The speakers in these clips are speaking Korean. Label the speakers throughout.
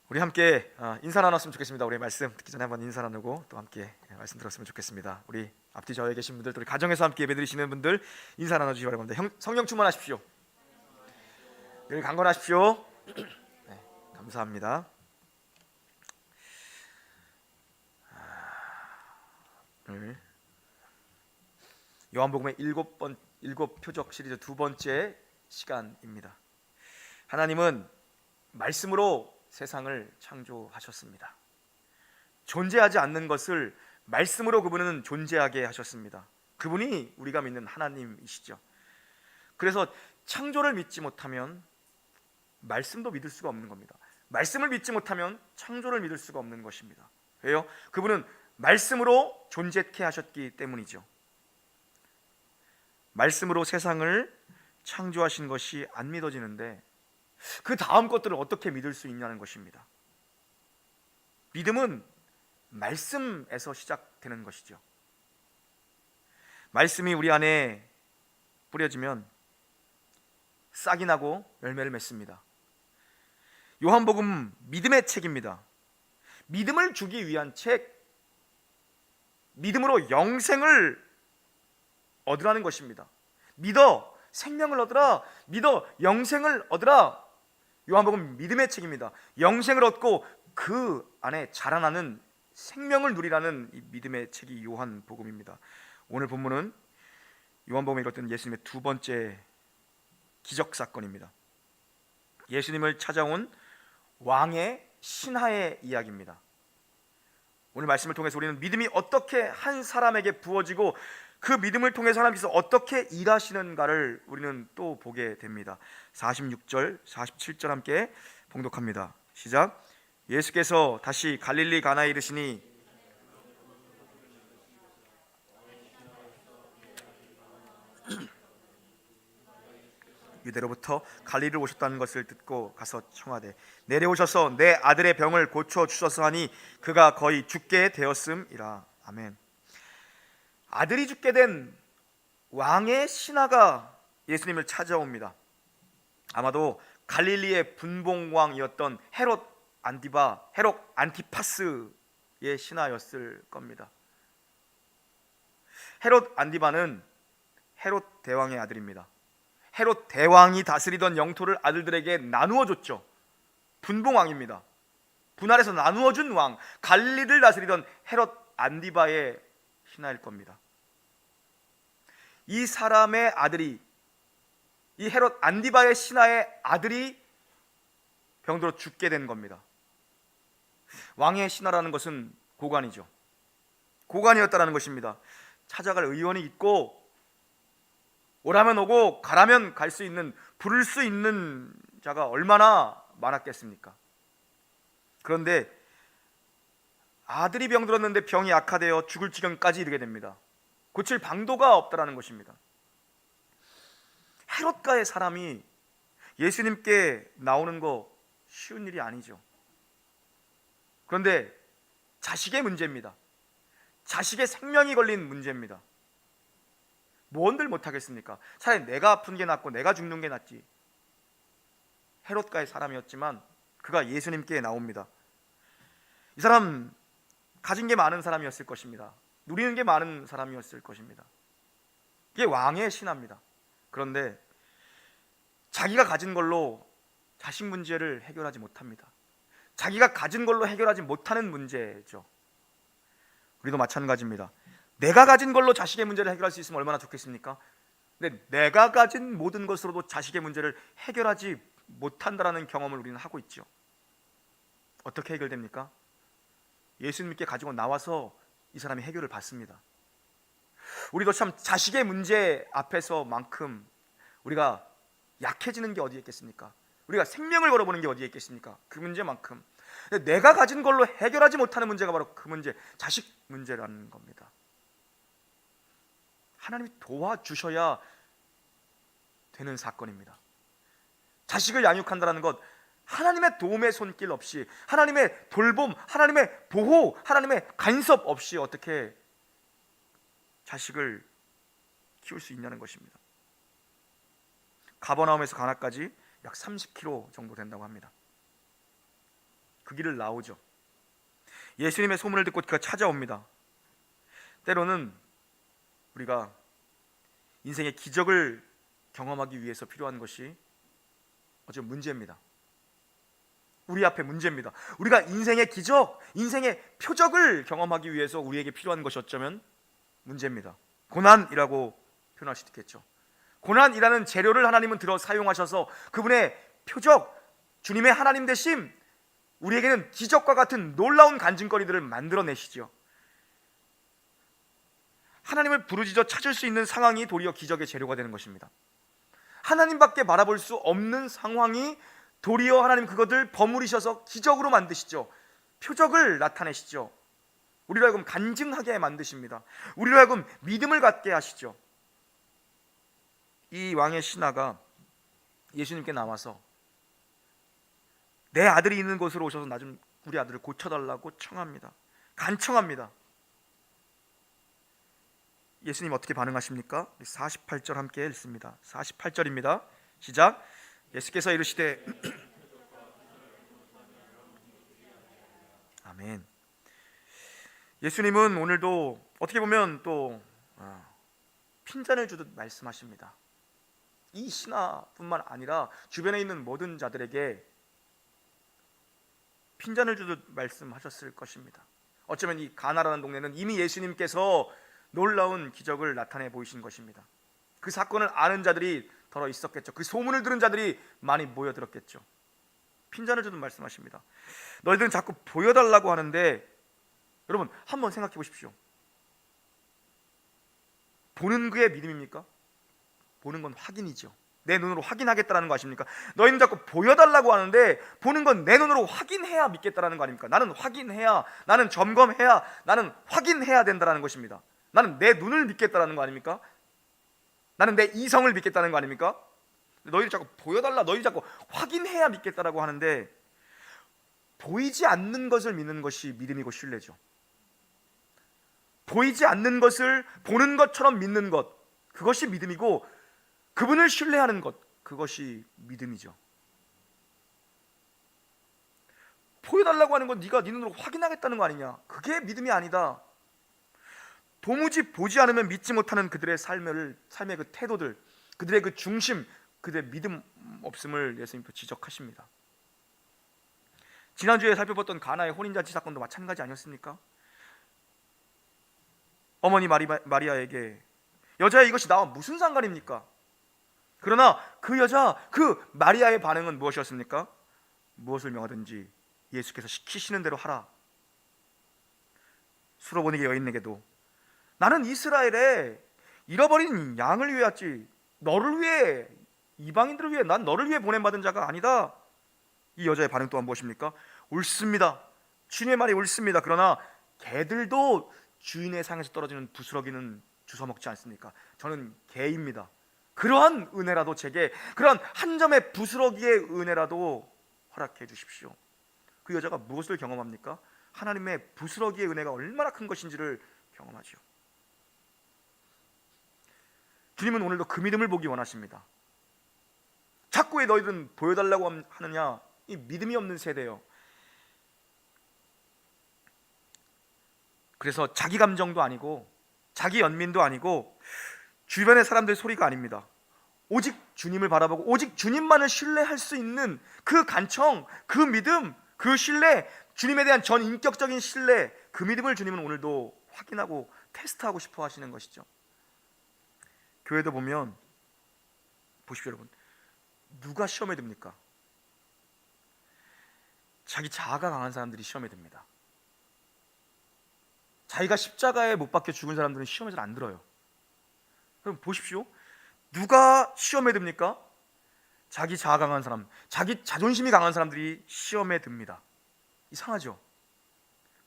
Speaker 1: 우리 함께 인사 나눴으면 좋겠습니다. 우리 말씀 듣기 전에 한번 인사 나누고 또 함께 말씀 들었으면 좋겠습니다. 우리 앞뒤 저에 계신 분들, 또 우리 가정에서 함께 예배드리시는 분들 인사 나눠주시기 바랍니다. 성령 충만하십시오. 늘 강건하십시오. 네, 감사합니다. 오늘 요한복음의 일곱 표적 시리즈 두 번째 시간입니다. 하나님은 말씀으로 세상을 창조하셨습니다. 존재하지 않는 것을 말씀으로 그분은 존재하게 하셨습니다. 그분이 우리가 믿는 하나님이시죠. 그래서 창조를 믿지 못하면 말씀도 믿을 수가 없는 겁니다. 말씀을 믿지 못하면 창조를 믿을 수가 없는 것입니다. 왜요? 그분은 말씀으로 존재케 하셨기 때문이죠. 말씀으로 세상을 창조하신 것이 안 믿어지는데 그 다음 것들을 어떻게 믿을 수 있냐는 것입니다. 믿음은 말씀에서 시작되는 것이죠. 말씀이 우리 안에 뿌려지면 싹이 나고 열매를 맺습니다. 요한복음 믿음의 책입니다. 믿음을 주기 위한 책, 믿음으로 영생을 얻으라는 것입니다. 믿어 생명을 얻으라, 믿어 영생을 얻으라. 요한복음 믿음의 책입니다. 영생을 얻고 그 안에 자라나는 생명을 누리라는 이 믿음의 책이 요한복음입니다. 오늘 본문은 요한복음에 이뤘던 예수님의 두 번째 기적 사건입니다. 예수님을 찾아온 왕의 신하의 이야기입니다. 오늘 말씀을 통해서 우리는 믿음이 어떻게 한 사람에게 부어지고 그 믿음을 통해서 하나님께서 어떻게 일하시는가를 우리는 또 보게 됩니다. 46절, 47절 함께 봉독합니다. 시작. 예수께서 다시 갈릴리 가나에 이르시니 유대로부터 갈릴리로 오셨다는 것을 듣고 가서 청하되 내려오셔서 내 아들의 병을 고쳐 주소서 하니 그가 거의 죽게 되었음이라. 아멘. 아들이 죽게 된 왕의 신하가 예수님을 찾아옵니다. 아마도 갈릴리의 분봉왕이었던 헤롯 안티파스의 신하였을 겁니다. 헤롯 안티바는 헤롯 대왕의 아들입니다. 헤롯 대왕이 다스리던 영토를 아들들에게 나누어 줬죠. 분봉왕입니다. 분할해서 나누어 준 왕, 갈릴리를 다스리던 헤롯 안티바의 신하일 겁니다. 이 사람의 아들이, 이 헤롯 안티바의 신하의 아들이 병들어 죽게 된 겁니다. 왕의 신하라는 것은 고관이죠. 고관이었다는 것입니다. 찾아갈 의원이 있고 오라면 오고 가라면 갈 수 있는, 부를 수 있는 자가 얼마나 많았겠습니까? 그런데 아들이 병들었는데 병이 악화되어 죽을 지경까지 이르게 됩니다. 고칠 방도가 없다라는 것입니다. 헤롯가의 사람이 예수님께 나오는 거 쉬운 일이 아니죠. 그런데 자식의 문제입니다. 자식의 생명이 걸린 문제입니다. 뭔들 못하겠습니까? 차라리 내가 아픈 게 낫고 내가 죽는 게 낫지. 헤롯가의 사람이었지만 그가 예수님께 나옵니다. 이 사람 가진 게 많은 사람이었을 것입니다. 누리는 게 많은 사람이었을 것입니다. 이게 왕의 신하입니다. 그런데 자기가 가진 걸로 자식 문제를 해결하지 못합니다. 자기가 가진 걸로 해결하지 못하는 문제죠. 우리도 마찬가지입니다. 내가 가진 걸로 자식의 문제를 해결할 수 있으면 얼마나 좋겠습니까? 근데 내가 가진 모든 것으로도 자식의 문제를 해결하지 못한다는 경험을 우리는 하고 있죠. 어떻게 해결됩니까? 예수님께 가지고 나와서 이 사람이 해결을 받습니다. 우리도 참 자식의 문제 앞에서만큼 우리가 약해지는 게 어디에 있겠습니까? 우리가 생명을 걸어보는 게 어디에 있겠습니까? 그 문제만큼. 내가 가진 걸로 해결하지 못하는 문제가 바로 그 문제, 자식 문제라는 겁니다. 하나님이 도와주셔야 되는 사건입니다. 자식을 양육한다는 것, 하나님의 도움의 손길 없이, 하나님의 돌봄, 하나님의 보호, 하나님의 간섭 없이 어떻게 자식을 키울 수 있냐는 것입니다. 가버나움에서 가나까지 약 30km 정도 된다고 합니다. 그 길을 나오죠. 예수님의 소문을 듣고 그가 찾아옵니다. 때로는 우리가 인생의 기적을 경험하기 위해서 필요한 것이 어쩌면 문제입니다. 우리 앞에 문제입니다. 우리가 인생의 기적, 인생의 표적을 경험하기 위해서 우리에게 필요한 것이 어쩌면 문제입니다. 고난이라고 표현할 수 있겠죠. 고난이라는 재료를 하나님은 들어 사용하셔서 그분의 표적, 주님의 하나님 되심, 우리에게는 기적과 같은 놀라운 간증거리들을 만들어내시죠. 하나님을 부르짖어 찾을 수 있는 상황이 도리어 기적의 재료가 되는 것입니다. 하나님밖에 바라볼 수 없는 상황이 도리어 하나님 그것을 버무리셔서 기적으로 만드시죠. 표적을 나타내시죠. 우리로 하여금 간증하게 만드십니다. 우리로 하여금 믿음을 갖게 하시죠. 이 왕의 신하가 예수님께 나와서 내 아들이 있는 곳으로 오셔서 나 좀 우리 아들을 고쳐달라고 청합니다. 간청합니다. 예수님 어떻게 반응하십니까? 48절 함께 읽습니다. 48절입니다. 시작. 예수께서 이르시되 아멘. 예수님은 오늘도 어떻게 보면 또 핀잔을 주듯 말씀하십니다. 이 신하뿐만 아니라 주변에 있는 모든 자들에게 핀잔을 주듯 말씀하셨을 것입니다. 어쩌면 이 가나라는 동네는 이미 예수님께서 놀라운 기적을 나타내 보이신 것입니다. 그 사건을 아는 자들이 더러 있었겠죠. 그 소문을 들은 자들이 많이 모여들었겠죠. 핀잔을 주듯 말씀하십니다. 너희들은 자꾸 보여달라고 하는데, 여러분 한번 생각해 보십시오. 보는 그의 믿음입니까? 보는 건 확인이죠. 내 눈으로 확인하겠다라는 거 아십니까? 너희는 자꾸 보여달라고 하는데 보는 건 내 눈으로 확인해야 믿겠다라는 거 아닙니까? 나는 확인해야, 나는 점검해야, 나는 확인해야 된다라는 것입니다. 나는 내 눈을 믿겠다라는 거 아닙니까? 나는 내 이성을 믿겠다는 거 아닙니까? 너희들 자꾸 보여달라, 너희들 자꾸 확인해야 믿겠다라고 하는데, 보이지 않는 것을 믿는 것이 믿음이고 신뢰죠. 보이지 않는 것을 보는 것처럼 믿는 것, 그것이 믿음이고, 그분을 신뢰하는 것, 그것이 믿음이죠. 보여달라고 하는 건 네가 네 눈으로 확인하겠다는 거 아니냐? 그게 믿음이 아니다. 도무지 보지 않으면 믿지 못하는 그들의 삶의 그 태도들, 그들의 그 중심, 그들의 믿음 없음을 예수님도 지적하십니다. 지난주에 살펴봤던 가나의 혼인잔치 사건도 마찬가지 아니었습니까? 어머니 마리아에게 여자야 이것이 나와 무슨 상관입니까? 그러나 그 여자, 그 마리아의 반응은 무엇이었습니까? 무엇을 명하든지 예수께서 시키시는 대로 하라. 수로보니게 여인에게도 나는 이스라엘에 잃어버린 양을 위해 왔지 너를 위해, 이방인들을 위해, 난 너를 위해 보냄받은 자가 아니다. 이 여자의 반응 또한 무엇입니까? 옳습니다. 주님의 말이 옳습니다. 그러나 개들도 주인의 상에서 떨어지는 부스러기는 주워 먹지 않습니까? 저는 개입니다. 그러한 은혜라도 제게, 그러한 한 점의 부스러기의 은혜라도 허락해 주십시오. 그 여자가 무엇을 경험합니까? 하나님의 부스러기의 은혜가 얼마나 큰 것인지를 경험하죠. 주님은 오늘도 그 믿음을 보기 원하십니다. 자꾸 왜 너희들은 보여달라고 하느냐? 이 믿음이 없는 세대예요. 그래서 자기 감정도 아니고 자기 연민도 아니고 주변의 사람들의 소리가 아닙니다. 오직 주님을 바라보고 오직 주님만을 신뢰할 수 있는 그 간청, 그 믿음, 그 신뢰, 주님에 대한 전 인격적인 신뢰, 그 믿음을 주님은 오늘도 확인하고 테스트하고 싶어 하시는 것이죠. 교회도 보면 보십시오 여러분, 누가 시험에 듭니까? 자기 자아가 강한 사람들이 시험에 듭니다. 자기가 십자가에 못 박혀 죽은 사람들은 시험에 잘 안 들어요. 그럼 보십시오, 누가 시험에 듭니까? 자기 자아 강한 사람, 자기 자존심이 강한 사람들이 시험에 듭니다. 이상하죠?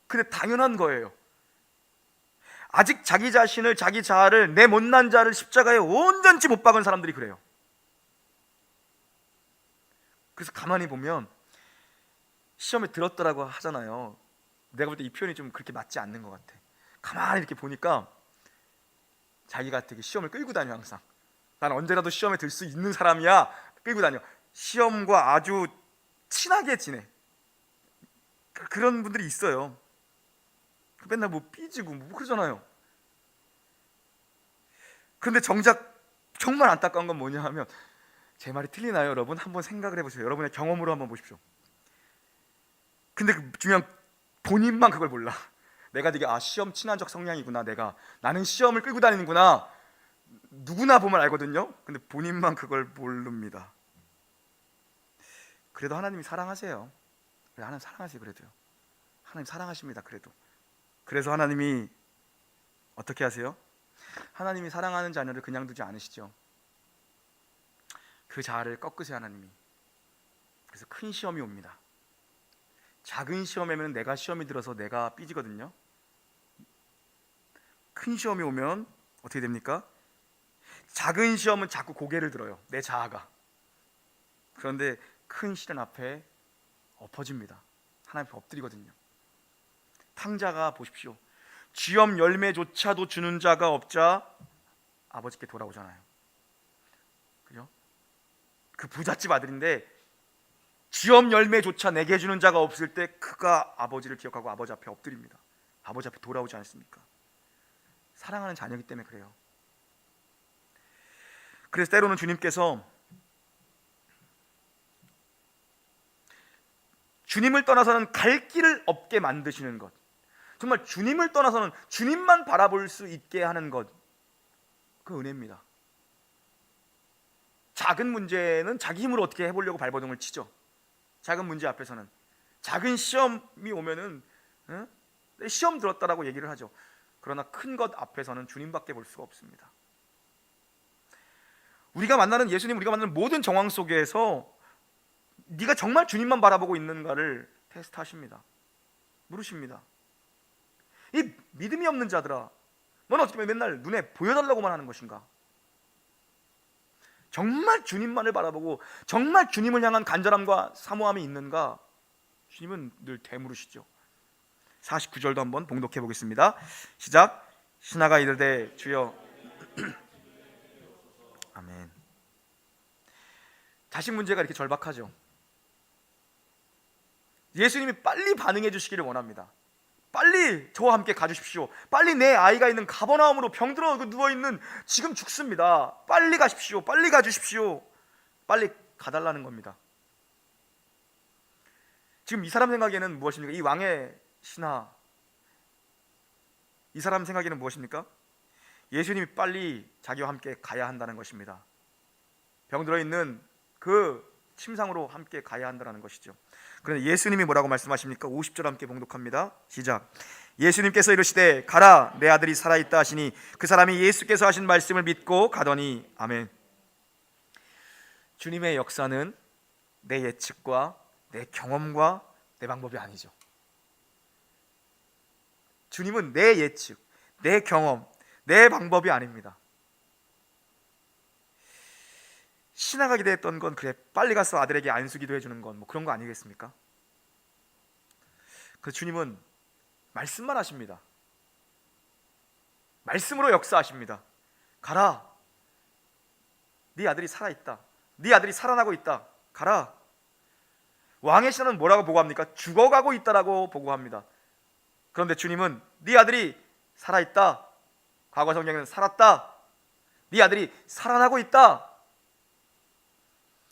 Speaker 1: 근데 당연한 거예요. 아직 자기 자신을, 자기 자아를, 내 못난 자를 십자가에 온전치 못 박은 사람들이 그래요. 그래서 가만히 보면 시험에 들었더라고 하잖아요. 내가 볼 때 이 표현이 좀 그렇게 맞지 않는 것 같아. 가만히 이렇게 보니까 자기가 되게 시험을 끌고 다녀. 항상 난 언제라도 시험에 들 수 있는 사람이야 끌고 다녀. 시험과 아주 친하게 지내. 그런 분들이 있어요. 맨날 뭐 삐지고 뭐 그러잖아요. 그런데 정작 정말 안타까운 건 뭐냐 하면, 제 말이 틀리나요 여러분? 한번 생각을 해보세요. 여러분의 경험으로 한번 보십시오. 근데 그 중요한, 본인만 그걸 몰라. 내가 되게 시험 친화적 성향이구나, 나는 시험을 끌고 다니는구나, 누구나 보면 알거든요. 근데 본인만 그걸 모릅니다. 그래도 하나님이 사랑하세요. 하나님 사랑하세요. 그래도요, 하나님 사랑하십니다. 그래서 하나님이 어떻게 하세요? 하나님이 사랑하는 자녀를 그냥 두지 않으시죠. 그 자아를 꺾으세요, 하나님이. 그래서 큰 시험이 옵니다. 작은 시험에는 내가 시험이 들어서 내가 삐지거든요. 큰 시험이 오면 어떻게 됩니까? 작은 시험은 자꾸 고개를 들어요, 내 자아가. 그런데 큰 시련 앞에 엎어집니다. 하나님 앞에 엎드리거든요. 탕자가 보십시오, 쥐엄 열매조차도 주는 자가 없자 아버지께 돌아오잖아요. 그죠? 그 부잣집 아들인데 쥐엄 열매조차 내게 주는 자가 없을 때 그가 아버지를 기억하고 아버지 앞에 엎드립니다. 아버지 앞에 돌아오지 않습니까? 사랑하는 자녀이기 때문에 그래요. 그래서 때로는 주님께서 주님을 떠나서는 갈 길을 없게 만드시는 것, 정말 주님을 떠나서는 주님만 바라볼 수 있게 하는 것, 그 은혜입니다. 작은 문제는 자기 힘으로 어떻게 해보려고 발버둥을 치죠. 작은 문제 앞에서는, 작은 시험이 오면은 시험 들었다라고 얘기를 하죠. 그러나 큰 것 앞에서는 주님밖에 볼 수가 없습니다. 우리가 만나는 예수님, 우리가 만나는 모든 정황 속에서 네가 정말 주님만 바라보고 있는가를 테스트하십니다. 물으십니다. 이 믿음이 없는 자들아, 너는 어떻게 맨날 눈에 보여달라고만 하는 것인가? 정말 주님만을 바라보고 정말 주님을 향한 간절함과 사모함이 있는가? 주님은 늘 되물으시죠. 49절도 한번 봉독해 보겠습니다. 시작. 신하가 이르되 주여. 아멘. 자식 문제가 이렇게 절박하죠. 예수님이 빨리 반응해 주시기를 원합니다. 빨리 저와 함께 가주십시오. 빨리 내 아이가 있는 가버나움으로 병들어 누워있는, 지금 죽습니다. 빨리 가십시오. 빨리 가주십시오. 빨리 가달라는 겁니다. 지금 이 사람 생각에는 무엇입니까? 이 왕의 신하, 이 사람 생각에는 무엇입니까? 예수님이 빨리 자기와 함께 가야 한다는 것입니다. 병들어 있는 그 침상으로 함께 가야 한다는 것이죠. 그런데 예수님이 뭐라고 말씀하십니까? 50절 함께 봉독합니다. 시작. 예수님께서 이르시되 가라, 내 아들이 살아있다 하시니 그 사람이 예수께서 하신 말씀을 믿고 가더니. 아멘. 주님의 역사는 내 예측과 내 경험과 내 방법이 아니죠. 주님은 내 예측, 내 경험, 내 방법이 아닙니다. 신하가 기대했던 건 그래, 빨리 가서 아들에게 안수기도 해주는 건 뭐 그런 거 아니겠습니까? 그 주님은 말씀만 하십니다. 말씀으로 역사하십니다. 가라, 네 아들이 살아있다, 네 아들이 살아나고 있다, 가라. 왕의 신하는 뭐라고 보고합니까? 죽어가고 있다라고 보고합니다. 그런데 주님은 네 아들이 살아있다, 과거 성경에는 살았다, 네 아들이 살아나고 있다.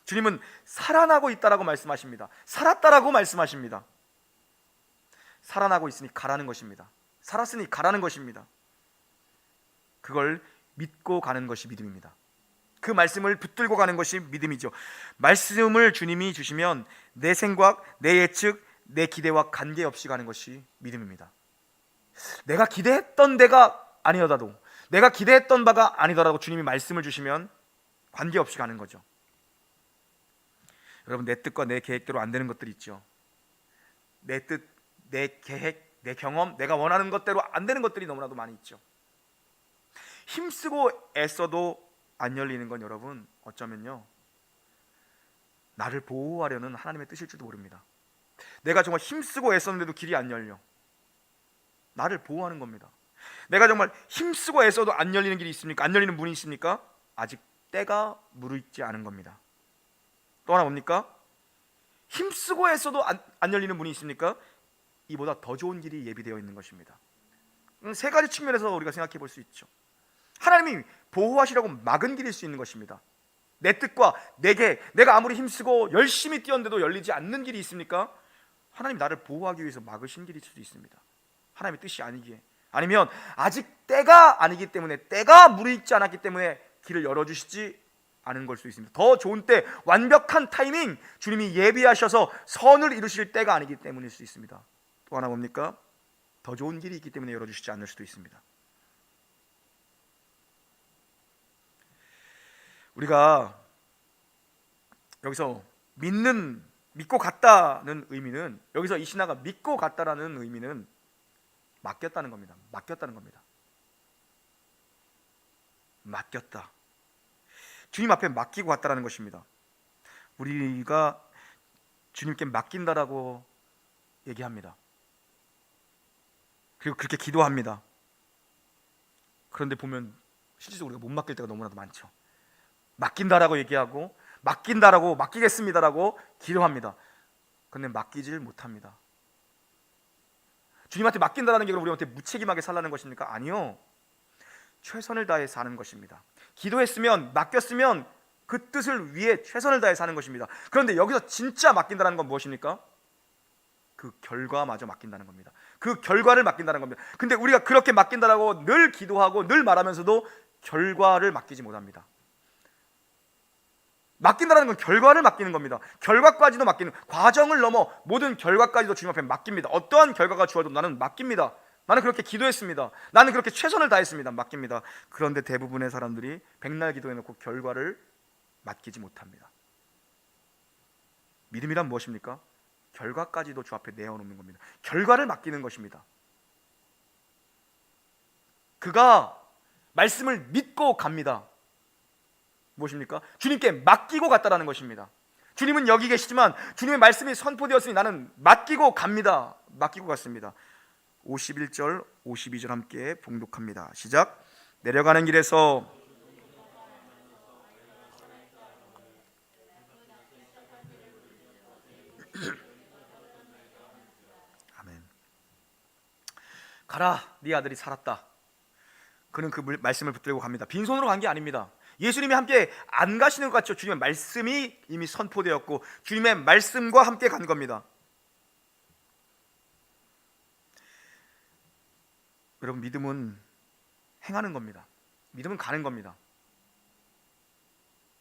Speaker 1: 주님은 살아나고 있다라고 말씀하십니다. 살았다라고 말씀하십니다. 살아나고 있으니 가라는 것입니다. 살았으니 가라는 것입니다. 그걸 믿고 가는 것이 믿음입니다. 그 말씀을 붙들고 가는 것이 믿음이죠. 말씀을 주님이 주시면 내 생각, 내 예측, 내 기대와 관계없이 가는 것이 믿음입니다. 내가 기대했던 데가 아니더라도, 내가 기대했던 바가 아니더라도 주님이 말씀을 주시면 관계없이 가는 거죠. 여러분, 내 뜻과 내 계획대로 안 되는 것들이 있죠. 내 뜻, 내 계획, 내 경험, 내가 원하는 것대로 안 되는 것들이 너무나도 많이 있죠. 힘쓰고 애써도 안 열리는 건 여러분, 어쩌면요, 나를 보호하려는 하나님의 뜻일지도 모릅니다. 내가 정말 힘쓰고 애썼는데도 길이 안 열려, 나를 보호하는 겁니다. 내가 정말 힘쓰고 애써도 안 열리는 길이 있습니까? 안 열리는 문이 있습니까? 아직 때가 무르익지 않은 겁니다. 또 하나 뭡니까? 힘쓰고 애써도 안 열리는 문이 있습니까? 이보다 더 좋은 길이 예비되어 있는 것입니다. 세 가지 측면에서 우리가 생각해 볼 수 있죠. 하나님이 보호하시려고 막은 길일 수 있는 것입니다. 내 뜻과 내가 아무리 힘쓰고 열심히 뛰었는데도 열리지 않는 길이 있습니까? 하나님 나를 보호하기 위해서 막으신 길일 수도 있습니다. 하나님의 뜻이 아니기에, 아니면 아직 때가 아니기 때문에, 때가 무르익지 않았기 때문에 길을 열어주시지 않은 걸 수 있습니다. 더 좋은 때, 완벽한 타이밍, 주님이 예비하셔서 선을 이루실 때가 아니기 때문일 수 있습니다. 또 하나 뭡니까? 더 좋은 길이 있기 때문에 열어주시지 않을 수도 있습니다. 우리가 여기서 믿고 갔다는 의미는, 여기서 이 신하가 믿고 갔다라는 의미는 맡겼다는 겁니다. 맡겼다는 겁니다. 맡겼다. 주님 앞에 맡기고 갔다라는 것입니다. 우리가 주님께 맡긴다라고 얘기합니다. 그리고 그렇게 기도합니다. 그런데 보면 실질적으로 우리가 못 맡길 때가 너무나도 많죠. 맡긴다라고 얘기하고, 맡긴다라고, 맡기겠습니다라고 기도합니다. 그런데 맡기질 못합니다. 주님한테 맡긴다라는 게 그럼 우리한테 무책임하게 살라는 것입니까? 아니요. 최선을 다해 사는 것입니다. 기도했으면, 맡겼으면 그 뜻을 위해 최선을 다해 사는 것입니다. 그런데 여기서 진짜 맡긴다는 건 무엇입니까? 그 결과마저 맡긴다는 겁니다. 그 결과를 맡긴다는 겁니다. 근데 우리가 그렇게 맡긴다라고 늘 기도하고 늘 말하면서도 결과를 맡기지 못합니다. 맡긴다는 건 결과를 맡기는 겁니다. 결과까지도 맡기는, 과정을 넘어 모든 결과까지도 주님 앞에 맡깁니다. 어떠한 결과가 주어도 나는 맡깁니다. 나는 그렇게 기도했습니다. 나는 그렇게 최선을 다했습니다. 맡깁니다. 그런데 대부분의 사람들이 백날 기도해놓고 결과를 맡기지 못합니다. 믿음이란 무엇입니까? 결과까지도 주 앞에 내어놓는 겁니다. 결과를 맡기는 것입니다. 그가 말씀을 믿고 갑니다. 무엇입니까? 주님께 맡기고 갔다라는 것입니다. 주님은 여기 계시지만 주님의 말씀이 선포되었으니 나는 맡기고 갑니다. 맡기고 갔습니다. 51절 52절 함께 봉독합니다. 시작. 내려가는 길에서 아멘. 가라, 네 아들이 살았다. 그는 그 말씀을 붙들고 갑니다. 빈손으로 간 게 아닙니다. 예수님이 함께 안 가시는 것 같죠. 주님의 말씀이 이미 선포되었고 주님의 말씀과 함께 간 겁니다. 여러분, 믿음은 행하는 겁니다. 믿음은 가는 겁니다.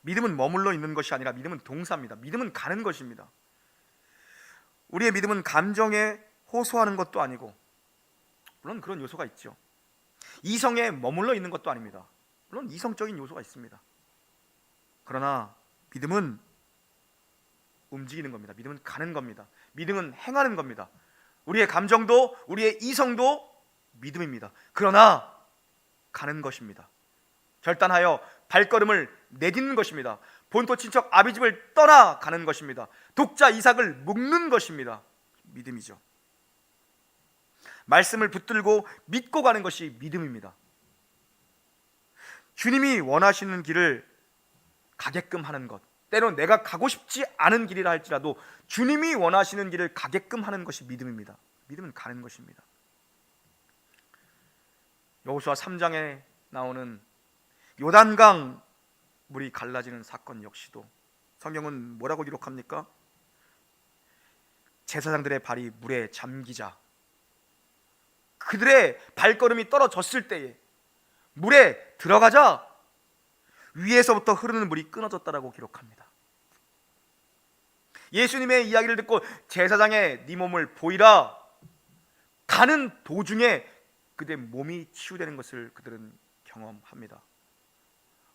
Speaker 1: 믿음은 머물러 있는 것이 아니라 믿음은 동사입니다. 믿음은 가는 것입니다. 우리의 믿음은 감정에 호소하는 것도 아니고, 물론 그런 요소가 있죠. 이성에 머물러 있는 것도 아닙니다. 물론 이성적인 요소가 있습니다. 그러나 믿음은 움직이는 겁니다. 믿음은 가는 겁니다. 믿음은 행하는 겁니다. 우리의 감정도 우리의 이성도 믿음입니다. 그러나 가는 것입니다. 결단하여 발걸음을 내딛는 것입니다. 본토 친척 아비집을 떠나가는 것입니다. 독자 이삭을 묶는 것입니다. 믿음이죠. 말씀을 붙들고 믿고 가는 것이 믿음입니다. 주님이 원하시는 길을 가게끔 하는 것, 때론 내가 가고 싶지 않은 길이라 할지라도 주님이 원하시는 길을 가게끔 하는 것이 믿음입니다. 믿음은 가는 것입니다. 여호수아 3장에 나오는 요단강 물이 갈라지는 사건 역시도 성경은 뭐라고 기록합니까? 제사장들의 발이 물에 잠기자, 그들의 발걸음이 떨어졌을 때에 물에 들어가자 위에서부터 흐르는 물이 끊어졌다라고 기록합니다. 예수님의 이야기를 듣고 제사장의 네 몸을 보이라 가는 도중에 그들의 몸이 치유되는 것을 그들은 경험합니다.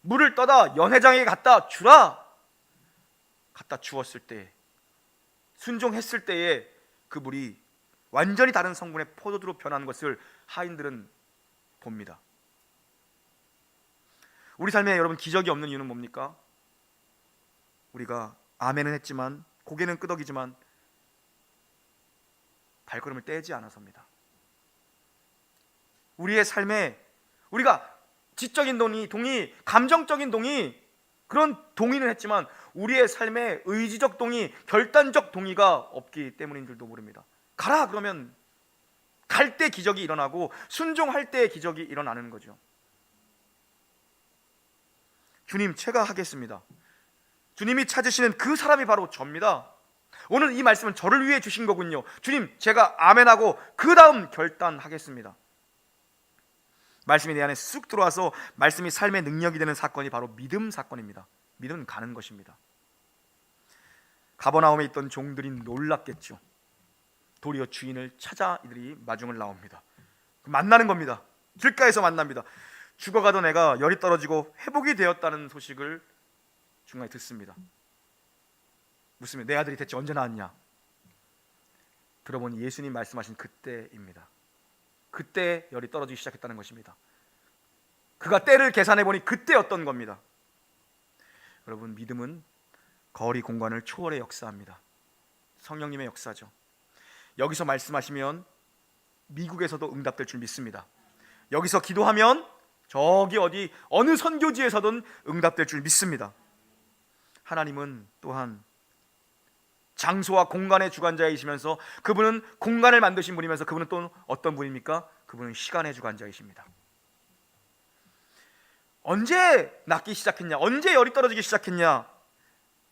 Speaker 1: 물을 떠다 연회장에게 갖다 주라, 갖다 주었을 때, 순종했을 때에 그 물이 완전히 다른 성분의 포도주로 변한 것을 하인들은 봅니다. 우리 삶에 여러분 기적이 없는 이유는 뭡니까? 우리가 아멘은 했지만, 고개는 끄덕이지만 발걸음을 떼지 않아서입니다. 우리의 삶에 우리가 지적인 동의, 감정적인 동의, 그런 동의는 했지만 우리의 삶에 의지적 동의, 결단적 동의가 없기 때문인 줄도 모릅니다. 가라 그러면 갈 때 기적이 일어나고 순종할 때 기적이 일어나는 거죠. 주님, 제가 하겠습니다. 주님이 찾으시는 그 사람이 바로 저입니다. 오늘 이 말씀은 저를 위해 주신 거군요. 주님, 제가 아멘하고 그 다음 결단하겠습니다. 말씀이 내 안에 쑥 들어와서 말씀이 삶의 능력이 되는 사건이 바로 믿음 사건입니다. 믿음은 가는 것입니다. 가버나움에 있던 종들이 놀랐겠죠. 도리어 주인을 찾아 이들이 마중을 나옵니다. 만나는 겁니다. 길가에서 만납니다. 죽어가던 애가 열이 떨어지고 회복이 되었다는 소식을 중간에 듣습니다. 묻습니다. 내 아들이 대체 언제 나왔냐? 들어보니 예수님 말씀하신 그때입니다. 그때 열이 떨어지기 시작했다는 것입니다. 그가 때를 계산해 보니 그때였던 겁니다. 여러분, 믿음은 거리 공간을 초월해 역사합니다. 성령님의 역사죠. 여기서 말씀하시면 미국에서도 응답될 줄 믿습니다. 여기서 기도하면 저기 어느 선교지에서든 응답될 줄 믿습니다. 하나님은 또한 장소와 공간의 주관자이시면서 그분은 공간을 만드신 분이면서 그분은 또 어떤 분입니까? 그분은 시간의 주관자이십니다. 언제 낫기 시작했냐? 언제 열이 떨어지기 시작했냐?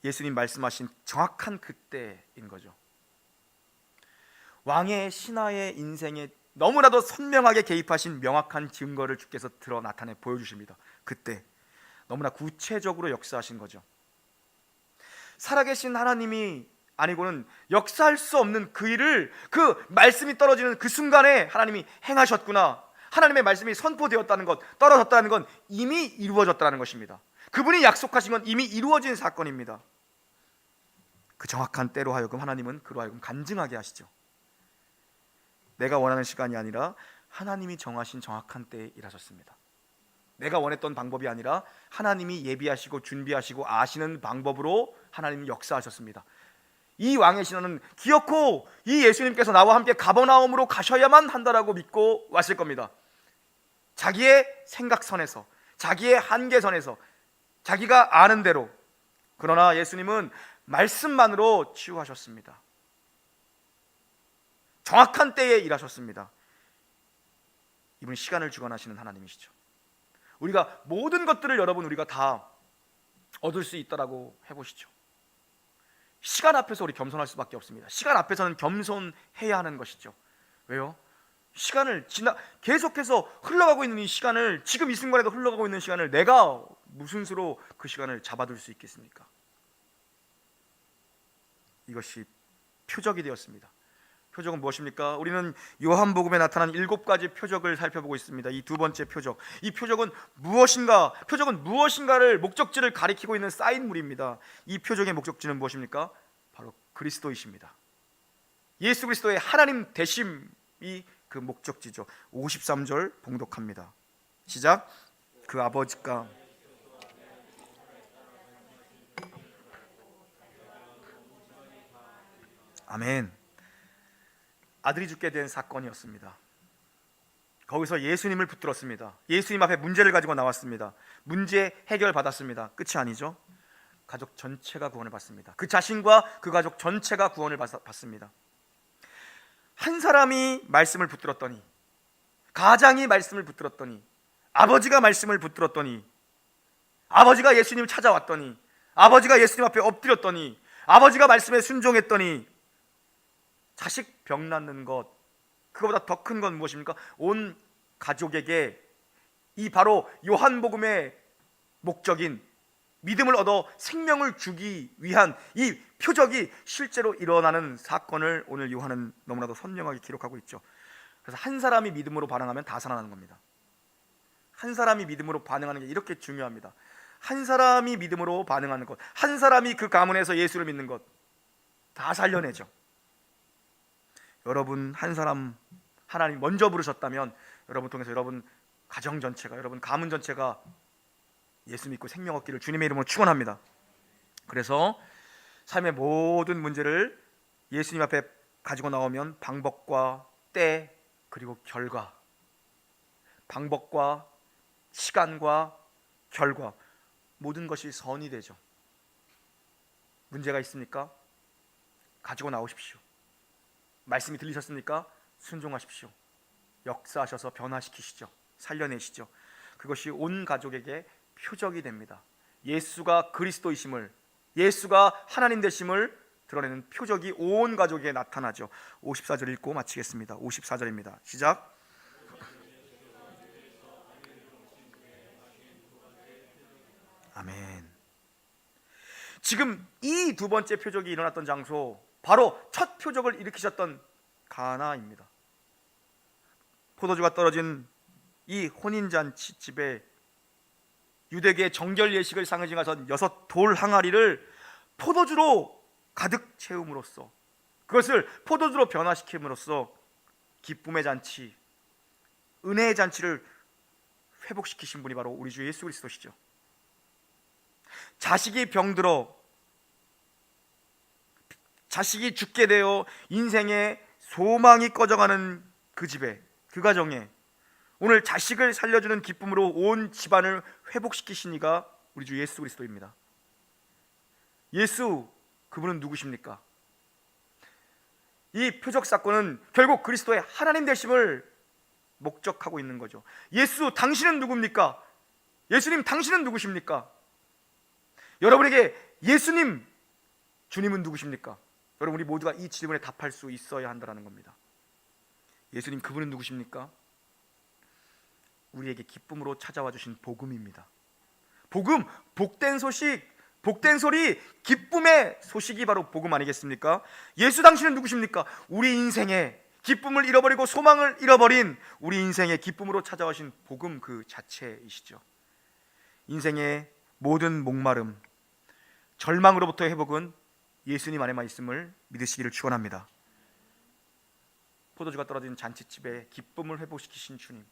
Speaker 1: 예수님 말씀하신 정확한 그때인 거죠. 왕의 신하의 인생에 너무나도 선명하게 개입하신 명확한 증거를 주께서 들어 나타내 보여주십니다. 그때 너무나 구체적으로 역사하신 거죠. 살아계신 하나님이 아니고는 역사할 수 없는 그 일을 그 말씀이 떨어지는 그 순간에 하나님이 행하셨구나. 하나님의 말씀이 선포되었다는 것, 떨어졌다는 건 이미 이루어졌다는 것입니다. 그분이 약속하신 건 이미 이루어진 사건입니다. 그 정확한 때로 하여금 하나님은 그로 하여금 간증하게 하시죠. 내가 원하는 시간이 아니라 하나님이 정하신 정확한 때에 일하셨습니다. 내가 원했던 방법이 아니라 하나님이 예비하시고 준비하시고 아시는 방법으로 하나님이 역사하셨습니다. 이 왕의 신하는 기어코 이 예수님께서 나와 함께 가버나움으로 가셔야만 한다라고 믿고 왔을 겁니다. 자기의 생각선에서, 자기의 한계선에서, 자기가 아는 대로. 그러나 예수님은 말씀만으로 치유하셨습니다. 정확한 때에 일하셨습니다. 이분은 시간을 주관하시는 하나님이시죠. 우리가 모든 것들을 여러분 우리가 다 얻을 수 있다라고 해보시죠. 시간 앞에서 우리 겸손할 수밖에 없습니다. 시간 앞에서는 겸손해야 하는 것이죠. 왜요? 시간을 계속해서 흘러가고 있는 이 시간을, 지금 이 순간에도 흘러가고 있는 시간을 내가 무슨 수로 그 시간을 잡아둘 수 있겠습니까? 이것이 표적이 되었습니다. 표적은 무엇입니까? 우리는 요한복음에 나타난 7가지 표적을 살펴보고 있습니다. 이 두 번째 표적, 이 표적은 무엇인가? 표적은 무엇인가를, 목적지를 가리키고 있는 사인물입니다. 이 표적의 목적지는 무엇입니까? 바로 그리스도이십니다. 예수 그리스도의 하나님 되심이 그 목적지죠. 53절 봉독합니다. 시작. 그 아버지가 아멘. 아들이 죽게 된 사건이었습니다. 거기서 예수님을 붙들었습니다. 예수님 앞에 문제를 가지고 나왔습니다. 문제 해결 받았습니다. 끝이 아니죠. 가족 전체가 구원을 받습니다. 그 자신과 그 가족 전체가 구원을 받습니다. 한 사람이 말씀을 붙들었더니, 가장이 말씀을 붙들었더니, 아버지가 말씀을 붙들었더니, 아버지가 예수님을 찾아왔더니, 아버지가 예수님 앞에 엎드렸더니, 아버지가 말씀에 순종했더니, 자식 병 낫는 것, 그거보다 더 큰 건 무엇입니까? 온 가족에게 이 바로 요한복음의 목적인 믿음을 얻어 생명을 주기 위한 이 표적이 실제로 일어나는 사건을 오늘 요한은 너무나도 선명하게 기록하고 있죠. 그래서 한 사람이 믿음으로 반응하면 다 살아나는 겁니다. 한 사람이 믿음으로 반응하는 게 이렇게 중요합니다. 한 사람이 믿음으로 반응하는 것, 한 사람이 그 가문에서 예수를 믿는 것, 다 살려내죠. 여러분 한 사람 하나님 먼저 부르셨다면 여러분 통해서 여러분 가정 전체가, 여러분 가문 전체가 예수 믿고 생명 얻기를 주님의 이름으로 축원합니다. 그래서 삶의 모든 문제를 예수님 앞에 가지고 나오면 방법과 때 그리고 결과, 방법과 시간과 결과, 모든 것이 선이 되죠. 문제가 있습니까? 가지고 나오십시오. 말씀이 들리셨습니까? 순종하십시오. 역사하셔서 변화시키시죠. 살려내시죠. 그것이 온 가족에게 표적이 됩니다. 예수가 그리스도이심을, 예수가 하나님 되심을 드러내는 표적이 온 가족에게 나타나죠. 54절 읽고 마치겠습니다. 54절입니다. 시작. 아멘. 지금 이 두 번째 표적이 일어났던 장소, 바로 첫 표적을 일으키셨던 가나입니다. 포도주가 떨어진 이 혼인잔치 집에 유대계의 정결 예식을 상징하던 6돌 항아리를 포도주로 가득 채움으로써, 그것을 포도주로 변화시킴으로써 기쁨의 잔치, 은혜의 잔치를 회복시키신 분이 바로 우리 주 예수 그리스도시죠. 자식이 병들어, 자식이 죽게 되어 인생의 소망이 꺼져가는 그 집에, 그 가정에 오늘 자식을 살려주는 기쁨으로 온 집안을 회복시키신 이가 우리 주 예수 그리스도입니다. 예수, 그분은 누구십니까? 이 표적 사건은 결국 그리스도의 하나님 되심을 목적하고 있는 거죠. 예수, 당신은 누굽니까? 예수님, 당신은 누구십니까? 여러분에게 예수님, 주님은 누구십니까? 여러분, 우리 모두가 이 질문에 답할 수 있어야 한다는 겁니다. 예수님, 그분은 누구십니까? 우리에게 기쁨으로 찾아와 주신 복음입니다. 복음, 복된 소식, 복된 소리, 기쁨의 소식이 바로 복음 아니겠습니까? 예수, 당신은 누구십니까? 우리 인생에 기쁨을 잃어버리고 소망을 잃어버린 우리 인생의 기쁨으로 찾아오신 복음 그 자체이시죠. 인생의 모든 목마름, 절망으로부터의 회복은 예수님 안에만 있음을 믿으시기를 축원합니다. 포도주가 떨어진 잔치집에 기쁨을 회복시키신 주님,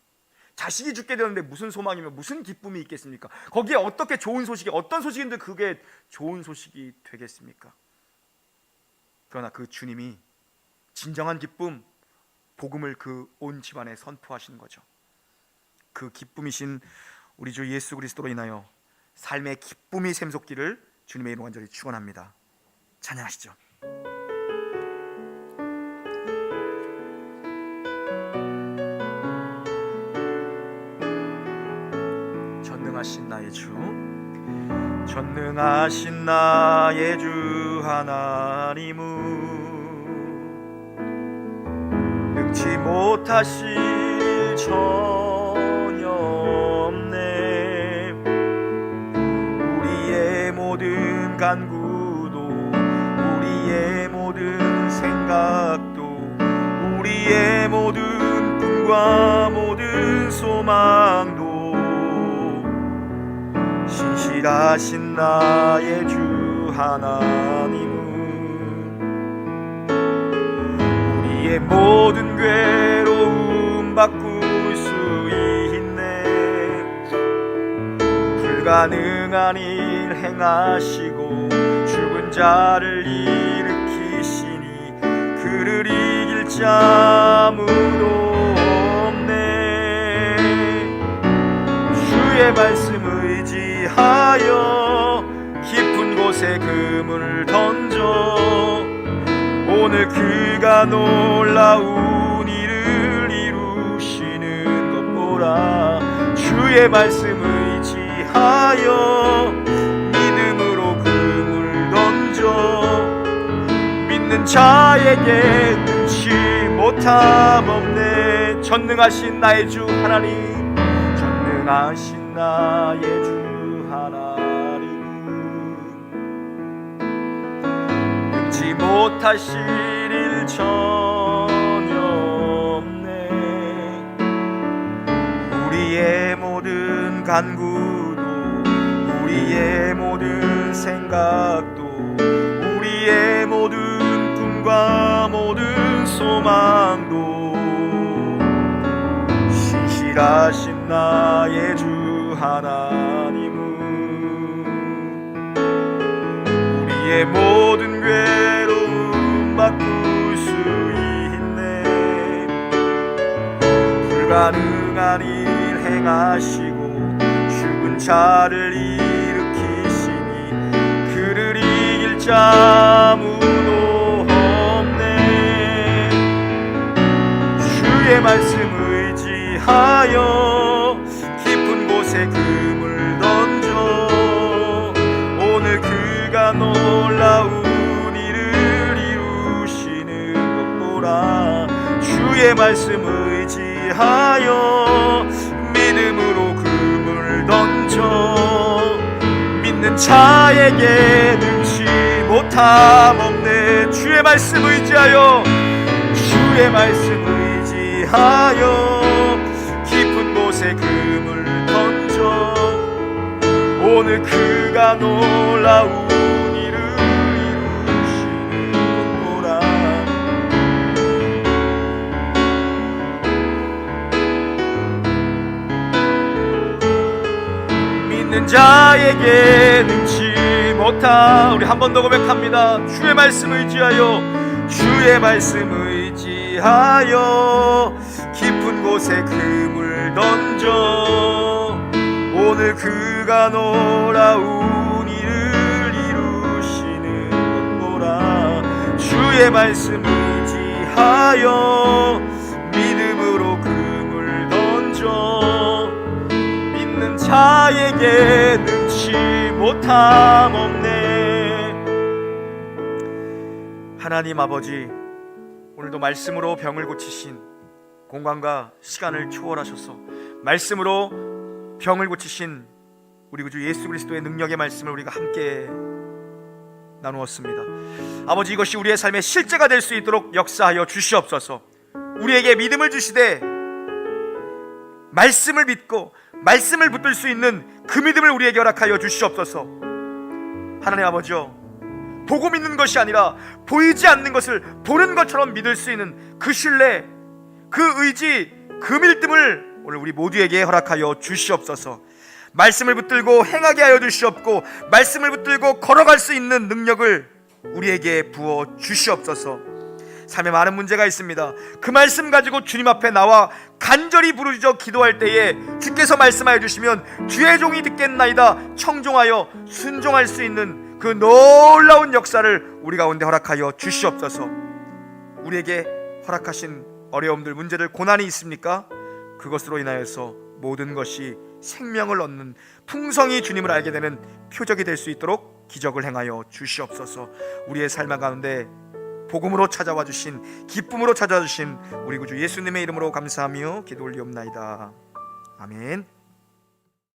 Speaker 1: 자식이 죽게 되는데 무슨 소망이며 무슨 기쁨이 있겠습니까? 거기에 어떻게 좋은 소식이, 어떤 소식인데 그게 좋은 소식이 되겠습니까? 그러나 그 주님이 진정한 기쁨, 복음을 그 온 집안에 선포하시는 거죠. 그 기쁨이신 우리 주 예수 그리스도로 인하여 삶의 기쁨이 샘솟기를 주님의 이름 간절히 축원합니다. 찬양하시죠. 전능하신 나의 주, 전능하신 나의 주 하나님은 능치 못하실 전혀 없네. 우리의 모든 간구도, 우리의 모든 생각도, 우리의 모든 꿈과 모든 소망도 신실하신 나의 주 하나님은 우리의 모든 괴로움 바꿀 수 있네. 불가능한 일 행하시고 죽은 자를 일으키시니 그를 이길 자 아무도 없네. 주의 말씀 의지하여 깊은 곳에 그물을 던져 오늘 그가 놀라운 일을 이루시는 것 보라. 주의 말씀 의지하여 믿음으로 그물을 던져 믿는 자에게 능치 못함 없네. 전능하신 나의 주 하나님, 전능하신 나의 주 하나님은 능치 못하실 일 전혀 없네. 우리의 모든 간구도, 우리의 모든 생각도, 우리의 모든 꿈과 모든 소망도 신실하신 나의 주 하나님은 우리의 모든 괴로움 바꿀 수 있네. 불가능한 일 행하시고 죽은 자를 일으키시니 그를 이길 자 아무도 없네. 주의 말씀을 의지하여 깊은 곳에 금을 던져 오늘 그가 놀라운 일을 이루시는 것 보라. 주의 말씀 의지하여 믿음으로 금을 던져 믿는 자에게 능치 못함 없네. 주의 말씀 의지하여 주의 말씀 의지하여 깊은 곳에 금을 던져 오늘 그가 놀라운 일을 이루시는 것 보라. 믿는 자에게 능치 못함. 우리 한 번 더 고백합니다. 주의 말씀 의지하여 주의 말씀 의지하여 깊은 곳에 금을 던져 오늘 그가 놀라운 일을 이루시는 것 보라. 주의 말씀 의지하여 믿음으로 금을 던져 믿는 자에게 능치 못함 없네. 하나님 아버지, 오늘도 말씀으로 병을 고치신 공간과 시간을 초월하셔서 말씀으로 병을 고치신 우리 구주 예수 그리스도의 능력의 말씀을 우리가 함께 나누었습니다. 아버지, 이것이 우리의 삶의 실제가 될 수 있도록 역사하여 주시옵소서. 우리에게 믿음을 주시되 말씀을 믿고 말씀을 붙들 수 있는 그 믿음을 우리에게 허락하여 주시옵소서. 하나님 아버지요, 보고 믿는 것이 아니라 보이지 않는 것을 보는 것처럼 믿을 수 있는 그 신뢰, 그 의지, 그 믿음을 오늘 우리 모두에게 허락하여 주시옵소서. 말씀을 붙들고 행하게 하여 주시옵고 말씀을 붙들고 걸어갈 수 있는 능력을 우리에게 부어 주시옵소서. 삶에 많은 문제가 있습니다. 그 말씀 가지고 주님 앞에 나와 간절히 부르짖어 기도할 때에 주께서 말씀하여 주시면 주의 종이 듣겠나이다 청종하여 순종할 수 있는 그 놀라운 역사를 우리 가운데 허락하여 주시옵소서. 우리에게 허락하신 어려움들, 문제들, 고난이 있습니까? 그것으로 인하여서 모든 것이 생명을 얻는 풍성히 주님을 알게 되는 표적이 될 수 있도록 기적을 행하여 주시옵소서. 우리의 삶 가운데 복음으로 찾아와 주신, 기쁨으로 찾아와 주신 우리 구주 예수님의 이름으로 감사하며 기도 올리옵나이다. 아멘.